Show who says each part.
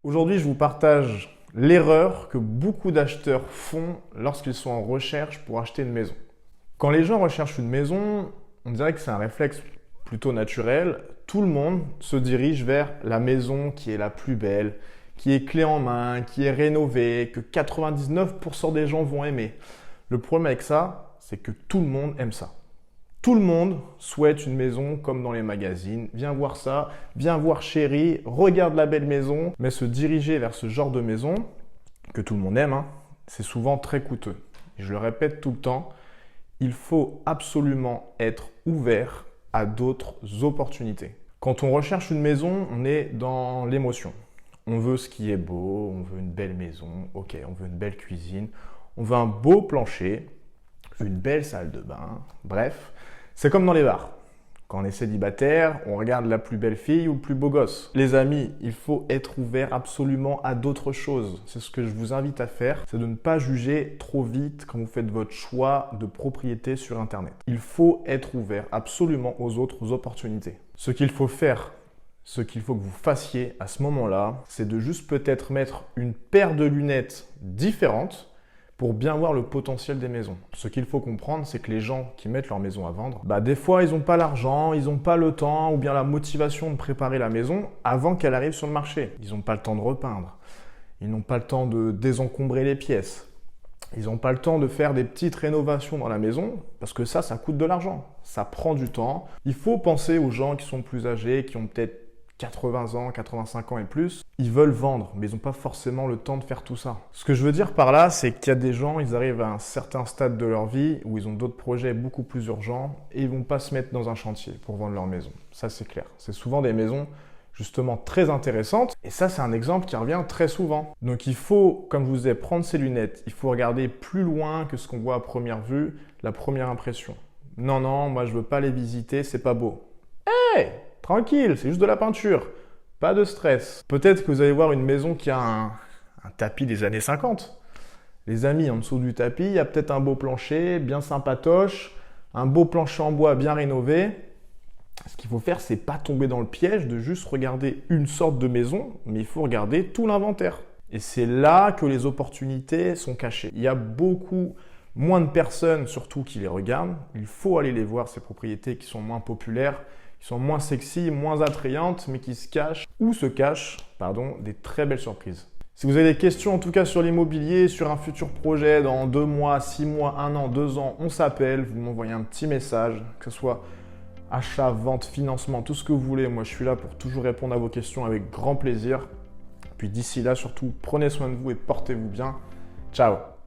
Speaker 1: Aujourd'hui, je vous partage l'erreur que beaucoup d'acheteurs font lorsqu'ils sont en recherche pour acheter une maison. Quand les gens recherchent une maison, on dirait que c'est un réflexe plutôt naturel. Tout le monde se dirige vers la maison qui est la plus belle, qui est clé en main, qui est rénovée, que 99% des gens vont aimer. Le problème avec ça, c'est que tout le monde aime ça. Tout le monde souhaite une maison comme dans les magazines. Viens voir ça, viens voir chérie, regarde la belle maison. Mais se diriger vers ce genre de maison, que tout le monde aime, c'est souvent très coûteux. Et je le répète tout le temps, il faut absolument être ouvert à d'autres opportunités. Quand on recherche une maison, on est dans l'émotion. On veut ce qui est beau, on veut une belle maison, ok, on veut une belle cuisine, on veut un beau plancher, une belle salle de bain, bref. C'est comme dans les bars. Quand on est célibataire, on regarde la plus belle fille ou le plus beau gosse. Les amis, il faut être ouvert absolument à d'autres choses. C'est ce que je vous invite à faire, c'est de ne pas juger trop vite quand vous faites votre choix de propriété sur Internet. Il faut être ouvert absolument aux autres opportunités. Ce qu'il faut faire, ce qu'il faut que vous fassiez à ce moment-là, c'est de juste peut-être mettre une paire de lunettes différentes pour bien voir le potentiel des maisons. Ce qu'il faut comprendre, c'est que les gens qui mettent leur maison à vendre, des fois, ils n'ont pas l'argent, ils n'ont pas le temps ou bien la motivation de préparer la maison avant qu'elle arrive sur le marché. Ils n'ont pas le temps de repeindre. Ils n'ont pas le temps de désencombrer les pièces. Ils n'ont pas le temps de faire des petites rénovations dans la maison parce que ça coûte de l'argent. Ça prend du temps. Il faut penser aux gens qui sont plus âgés, qui ont peut-être 80 ans, 85 ans et plus, ils veulent vendre, mais ils n'ont pas forcément le temps de faire tout ça. Ce que je veux dire par là, c'est qu'il y a des gens, ils arrivent à un certain stade de leur vie où ils ont d'autres projets beaucoup plus urgents et ils ne vont pas se mettre dans un chantier pour vendre leur maison. Ça, c'est clair. C'est souvent des maisons justement très intéressantes et ça, c'est un exemple qui revient très souvent. Donc, il faut, comme je vous ai, prendre ses lunettes. Il faut regarder plus loin que ce qu'on voit à première vue, la première impression. Non, moi, je veux pas les visiter, c'est pas beau. Hey! Tranquille, c'est juste de la peinture. Pas de stress. Peut-être que vous allez voir une maison qui a un tapis des années 50. Les amis, en dessous du tapis, il y a peut-être un beau plancher, bien sympatoche, un beau plancher en bois bien rénové. Ce qu'il faut faire, c'est pas tomber dans le piège de juste regarder une sorte de maison, mais il faut regarder tout l'inventaire. Et c'est là que les opportunités sont cachées. Il y a beaucoup moins de personnes, surtout, qui les regardent. Il faut aller les voir, ces propriétés qui sont moins populaires, qui sont moins sexy, moins attrayantes, mais qui se cachent des très belles surprises. Si vous avez des questions en tout cas sur l'immobilier, sur un futur projet dans 2 mois, 6 mois, 1 an, 2 ans, on s'appelle, vous m'envoyez un petit message, que ce soit achat, vente, financement, tout ce que vous voulez. Moi, je suis là pour toujours répondre à vos questions avec grand plaisir. Puis d'ici là, surtout, prenez soin de vous et portez-vous bien. Ciao!